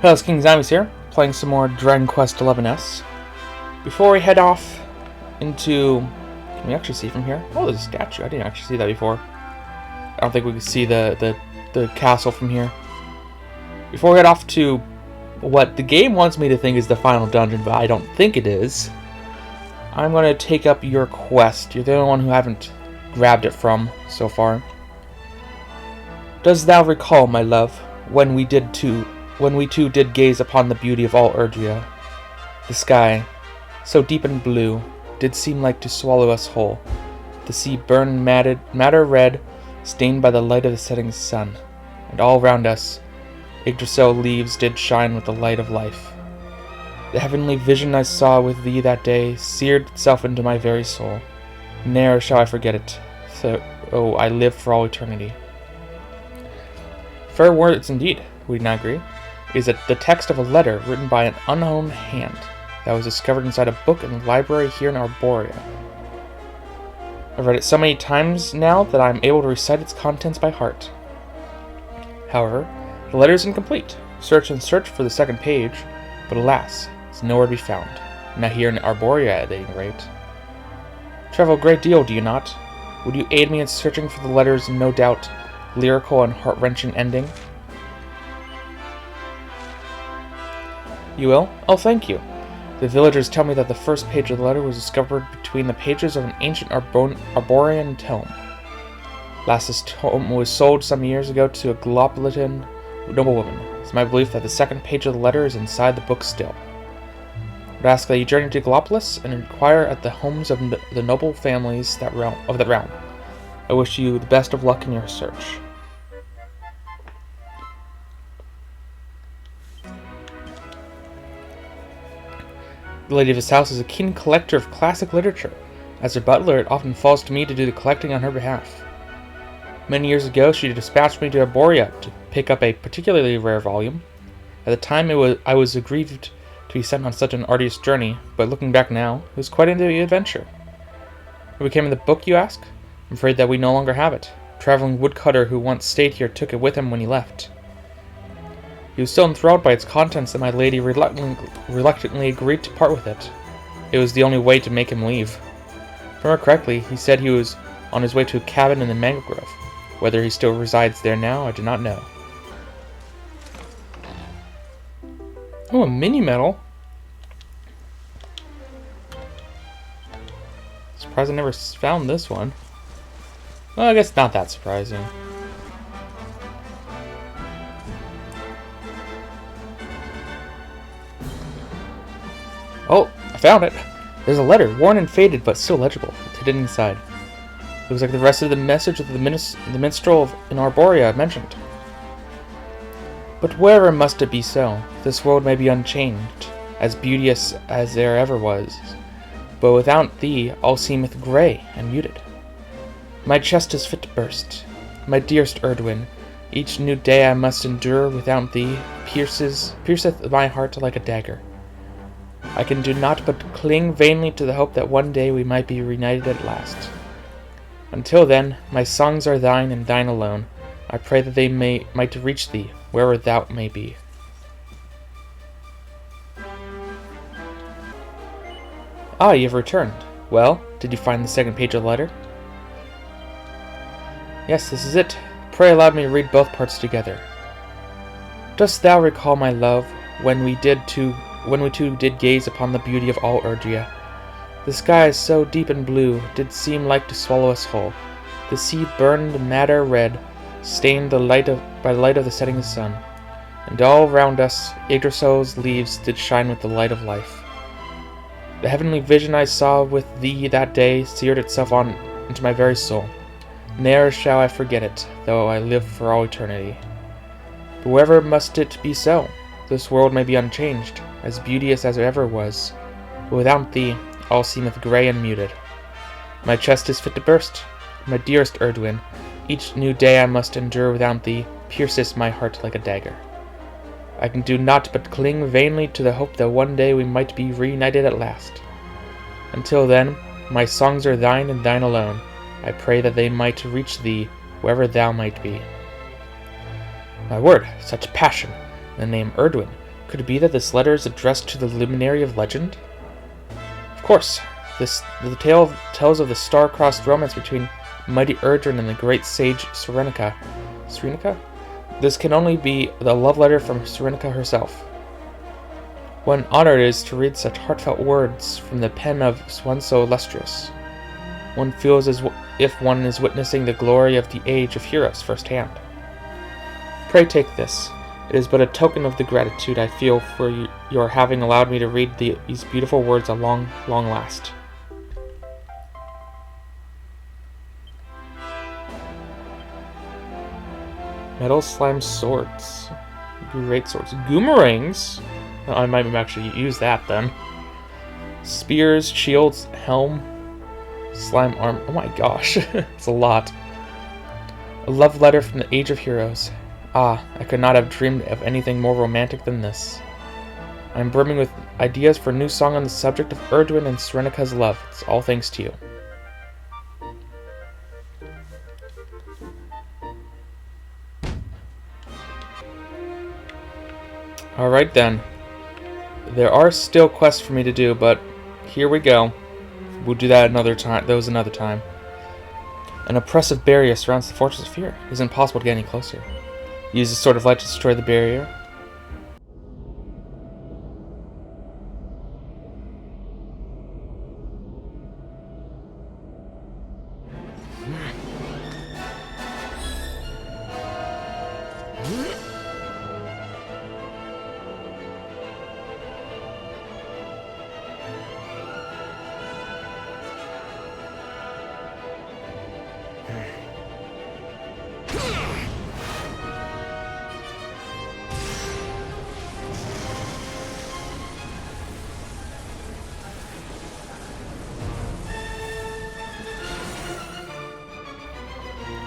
Hello, it's King Zymus here, playing some more Dragon Quest XI's. Before we head off into... Can we actually see from here? Oh, there's a statue. I didn't actually see that before. I don't think we can see the castle from here. Before we head off to what the game wants me to think is the final dungeon, but I don't think it is, I'm going to take up your quest. You're the only one who haven't grabbed it from so far. Dost thou recall, my love, when we two did gaze upon the beauty of all Erdrea? The sky, so deep and blue, did seem like to swallow us whole. The sea burned madder red, stained by the light of the setting sun, and all round us, Yggdrasil leaves did shine with the light of life. The heavenly vision I saw with thee that day seared itself into my very soul. Ne'er shall I forget it, so I live for all eternity. Fair words indeed, would you not agree? Is it the text of a letter written by an unknown hand that was discovered inside a book in the library here in Arborea. I've read it so many times now that I'm able to recite its contents by heart. However, the letter is incomplete. Search and search for the second page, but alas, it's nowhere to be found. Not here in Arborea at any rate. Travel a great deal, do you not? Would you aid me in searching for the letter's no doubt lyrical and heart-wrenching ending? You will? Oh, thank you. The villagers tell me that the first page of the letter was discovered between the pages of an ancient Arborean tome. This tome was sold some years ago to a Gallopolitan noblewoman. It's my belief that the second page of the letter is inside the book still. I would ask that you journey to Gallopolis and inquire at the homes of the noble families of that realm. I wish you the best of luck in your search. The lady of this house is a keen collector of classic literature. As her butler, it often falls to me to do the collecting on her behalf. Many years ago, she dispatched me to Arborea to pick up a particularly rare volume. At the time, I was aggrieved to be sent on such an arduous journey, but looking back now, it was quite an adventure. What became of the book, you ask? I'm afraid that we no longer have it. A traveling woodcutter who once stayed here took it with him when he left. He was so enthralled by its contents that my lady reluctantly agreed to part with it. It was the only way to make him leave. If I remember correctly, he said he was on his way to a cabin in the mango grove. Whether he still resides there now, I do not know. Oh, a mini medal. Surprised I never found this one. Well, I guess not that surprising. Oh, I found it! There's a letter, worn and faded, but still legible. It's hidden inside. Looks like the rest of the message of the minstrel in Arborea mentioned. But wherever must it be so? This world may be unchanged, as beauteous as there ever was, but without thee all seemeth grey and muted. My chest is fit to burst. My dearest Erdwin, each new day I must endure without thee pierceth my heart like a dagger. I can do naught but cling vainly to the hope that one day we might be reunited at last. Until then, my songs are thine and thine alone. I pray that they might reach thee, wherever thou may be. Ah, you have returned. Well, did you find the second page of the letter? Yes, this is it. Pray allow me to read both parts together. Dost thou recall, my love, when we two did gaze upon the beauty of all Erdrea? The sky, so deep and blue, did seem like to swallow us whole. The sea burned madder red, stained by the light of the setting sun, and all round us Yggdrasil's leaves did shine with the light of life. The heavenly vision I saw with thee that day seared itself into my very soul. Ne'er shall I forget it, though I live for all eternity. But wherever must it be so? This world may be unchanged, as beauteous as it ever was, but without thee all seemeth grey and muted. My chest is fit to burst. My dearest Erdwin, each new day I must endure without thee pierceth my heart like a dagger. I can do naught but cling vainly to the hope that one day we might be reunited at last. Until then, my songs are thine and thine alone. I pray that they might reach thee wherever thou might be. My word, such passion! The name Erdwin Could it be that this letter is addressed to the luminary of legend? Of course, the tale tells of the star-crossed romance between mighty Erdrin and the great sage Serenica. Serenica? This can only be the love letter from Serenica herself. What an honor it is to read such heartfelt words from the pen of one so illustrious. One feels as if one is witnessing the glory of the age of heroes firsthand. Pray take this. It is but a token of the gratitude I feel for your having allowed me to read these beautiful words at long last. Metal slime swords. Great swords. Goomerangs? Well, I might actually use that then. Spears, shields, helm, slime arm. Oh my gosh, it's a lot. A love letter from the Age of Heroes. Ah, I could not have dreamed of anything more romantic than this. I am brimming with ideas for a new song on the subject of Erdwin and Serenica's love. It's all thanks to you. Alright then. There are still quests for me to do, but here we go. We'll do that another time. That was another time. An oppressive barrier surrounds the Fortress of Fear. It is impossible to get any closer. Use a sword of light to destroy the barrier.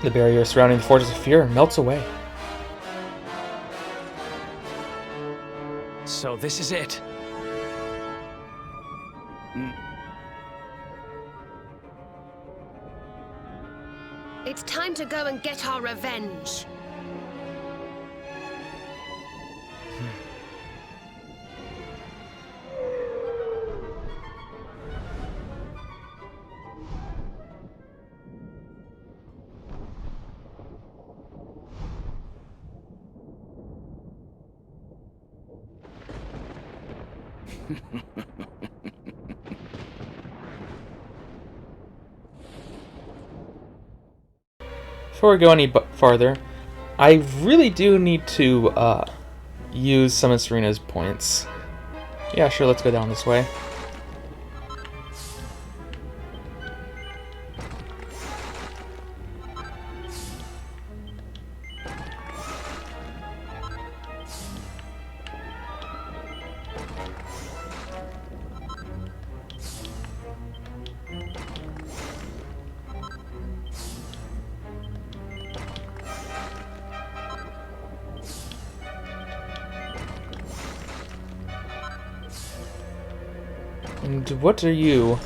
The barrier surrounding the Fortress of Fear melts away. So this is it. It's time to go and get our revenge. Before we go any farther, I really do need to use some of Serena's points. Yeah, sure, let's go down this way. And what are you?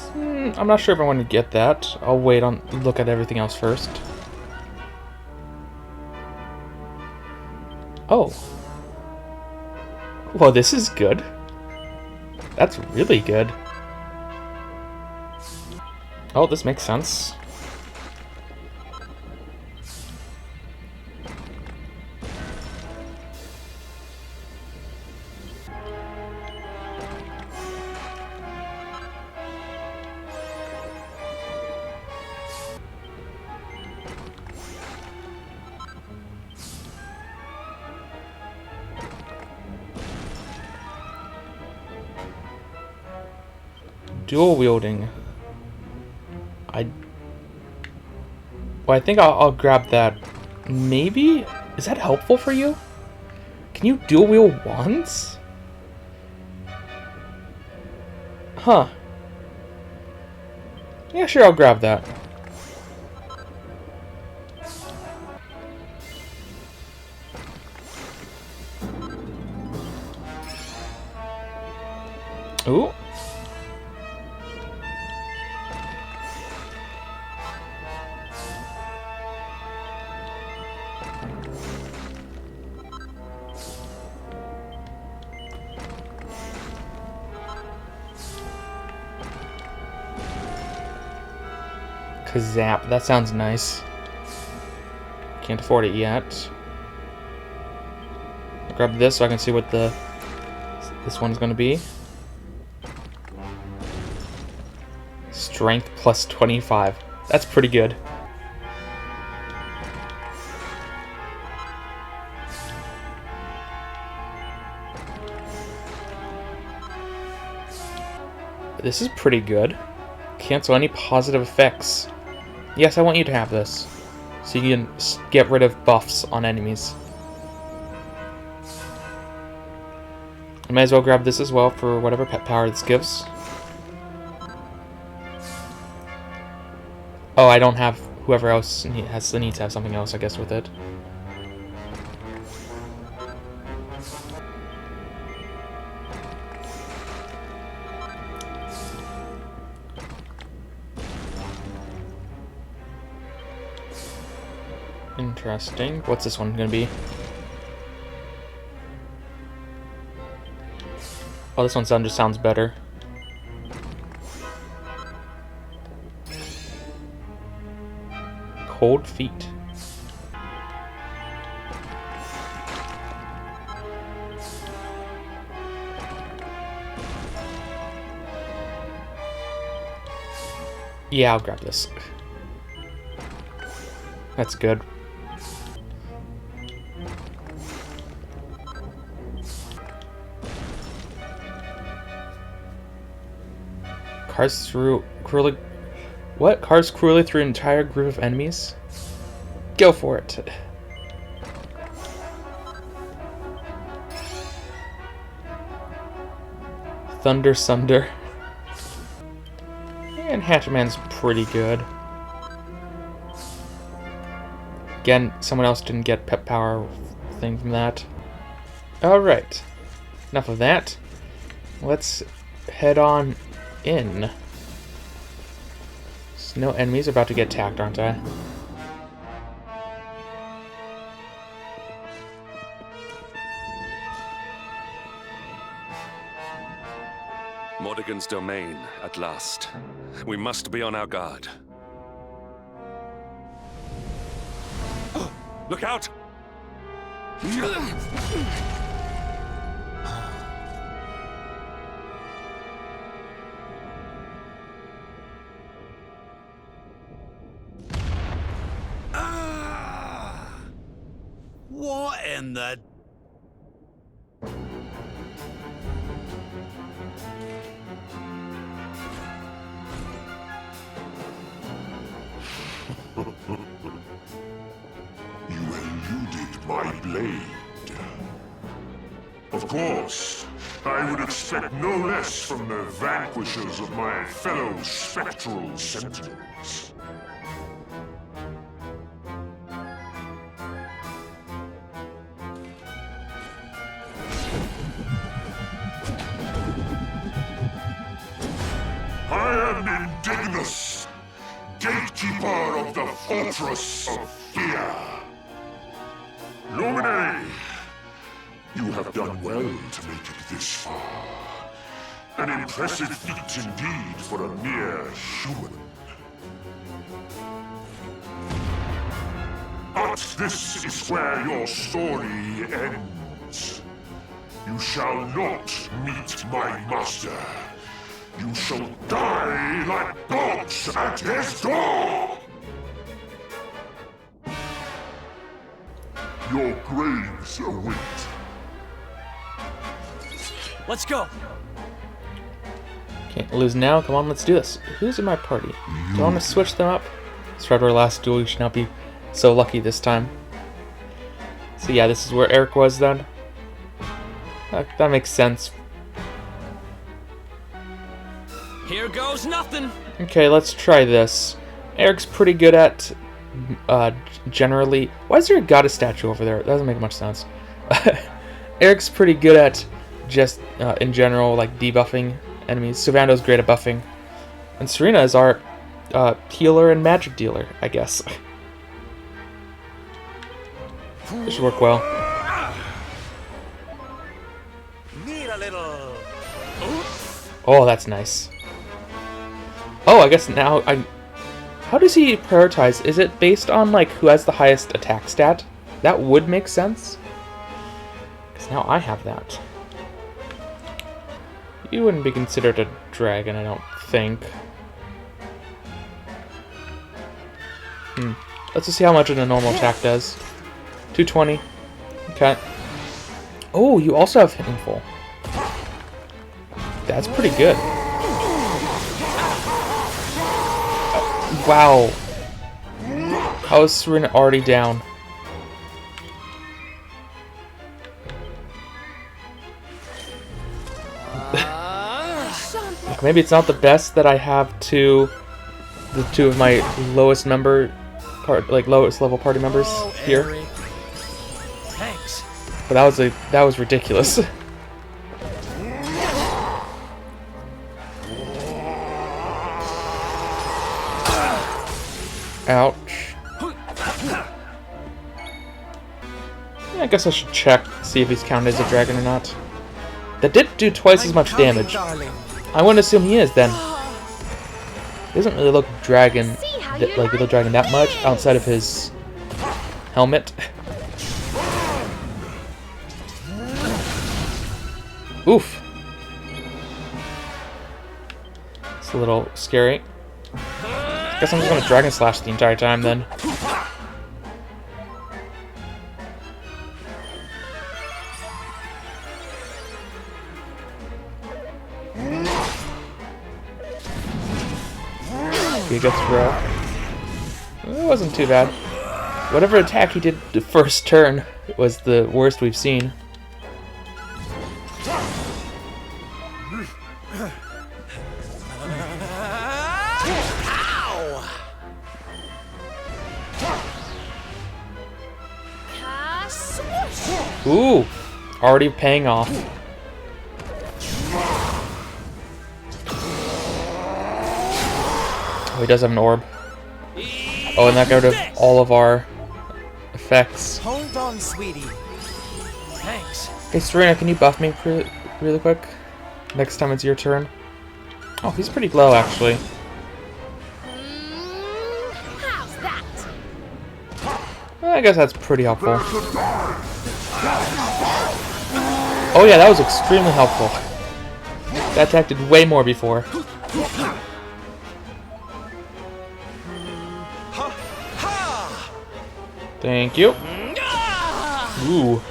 I'm not sure if I want to get that. I'll wait on look at everything else first. Oh. Well, this is good. That's really good. Oh, this makes sense. Dual wielding. Well, I think I'll grab that. Maybe? Is that helpful for you? Can you dual wield wands? Huh. Yeah, sure, I'll grab that. Ooh. Kazap, that sounds nice. Can't afford it yet. I'll grab this so I can see what this one's gonna be. Strength plus 25. That's pretty good. This is pretty good. Cancel any positive effects. Yes, I want you to have this. So you can get rid of buffs on enemies. I might as well grab this as well for whatever pet power this gives. Oh, I don't have... Whoever else needs to have something else, I guess, with it. Interesting. What's this one gonna be? Oh, this one sounds better. Cold feet. Yeah, I'll grab this. That's good. Cars through cruelly... What? Cars cruelly through an entire group of enemies? Go for it. Thunder Sunder. And Hatchman's pretty good. Again, someone else didn't get pep power thing from that. Alright. Enough of that. Let's head on in. So no enemies about to get attacked, aren't I? Mordegon's domain, at last. We must be on our guard. Look out! What in the... You eluded my blade. Of course, I would expect no less from the vanquishers of my fellow spectral sentinels. I am Indignus, gatekeeper of the Fortress of Fear. Lumine, you have done well to make it this far. An impressive feat indeed for a mere human. But this is where your story ends. You shall not meet my master. You shall die like dogs at his door! Your graves await. Let's go! Can't lose now. Come on, let's do this. Who's in my party? Do I want to switch them up? Start our last duel. You should not be so lucky this time. So yeah, this is where Eric was then. That makes sense. Here goes nothing! Okay, let's try this. Eric's pretty good at, generally... Why is there a goddess statue over there? That doesn't make much sense. Eric's pretty good at just, in general, like, debuffing enemies. Sylvando's great at buffing. And Serena is our, healer and magic dealer, I guess. This should work well. Need a little. Oh, that's nice. Oh, I guess now I... How does he prioritize? Is it based on, like, who has the highest attack stat? That would make sense. Because now I have that. You wouldn't be considered a dragon, I don't think. Let's just see how much a normal attack does. 220. Okay. Oh, you also have hitting full. That's pretty good. Wow. How is Serena already down? Like, maybe it's not the best that I have the two of my lowest level party members here. Thanks. But that was ridiculous. Ouch. Yeah, I guess I should check, see if he's counted as a dragon or not. That did do twice as much damage. I wouldn't assume he is then. He doesn't really look dragon, like little dragon that much outside of his helmet. Oof. It's a little scary. Guess I'm just gonna Dragon Slash the entire time then. He gets through. It wasn't too bad. Whatever attack he did the first turn was the worst we've seen. Ooh, already paying off. Oh, he does have an orb. Oh, and that got rid of all of our effects. Hold on, sweetie. Thanks. Hey, Serena, can you buff me really quick? Next time it's your turn. Oh, he's pretty low, actually. How's that? I guess that's pretty helpful. Oh yeah, that was extremely helpful. That attack did way more before. Thank you. Ooh.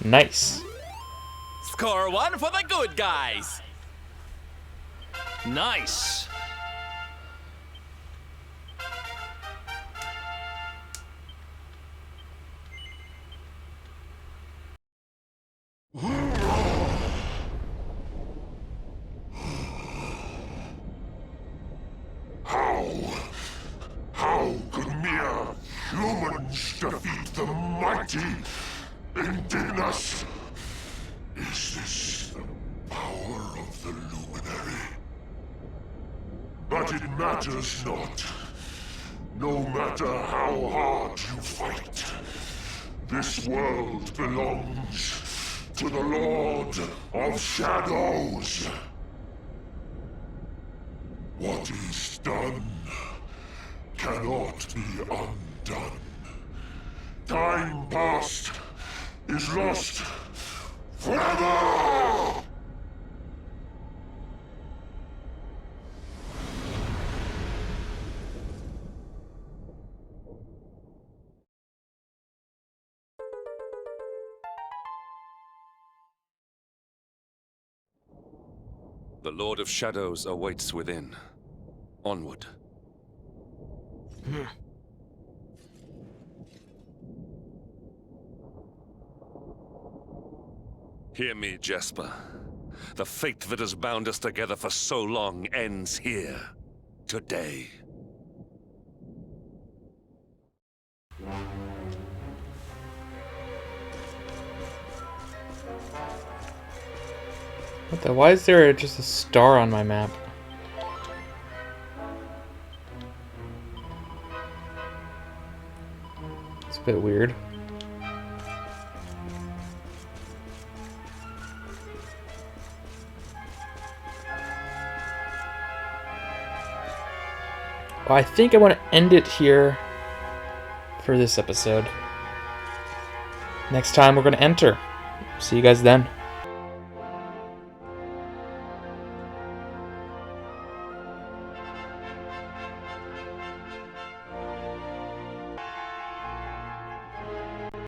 Nice. Score one for the good guys. Nice. How could mere humans defeat the mighty Indignus? Is this the power of the luminary? But it matters not. No matter how hard you fight, this world belongs to the Lord of Shadows. What is done cannot be undone. Time past is lost forever! The Lord of Shadows awaits within. Onward. Hear me, Jesper. The fate that has bound us together for so long ends here, today. What the? Why is there just a star on my map? It's a bit weird. Well, I think I want to end it here for this episode. Next time we're going to enter. See you guys then.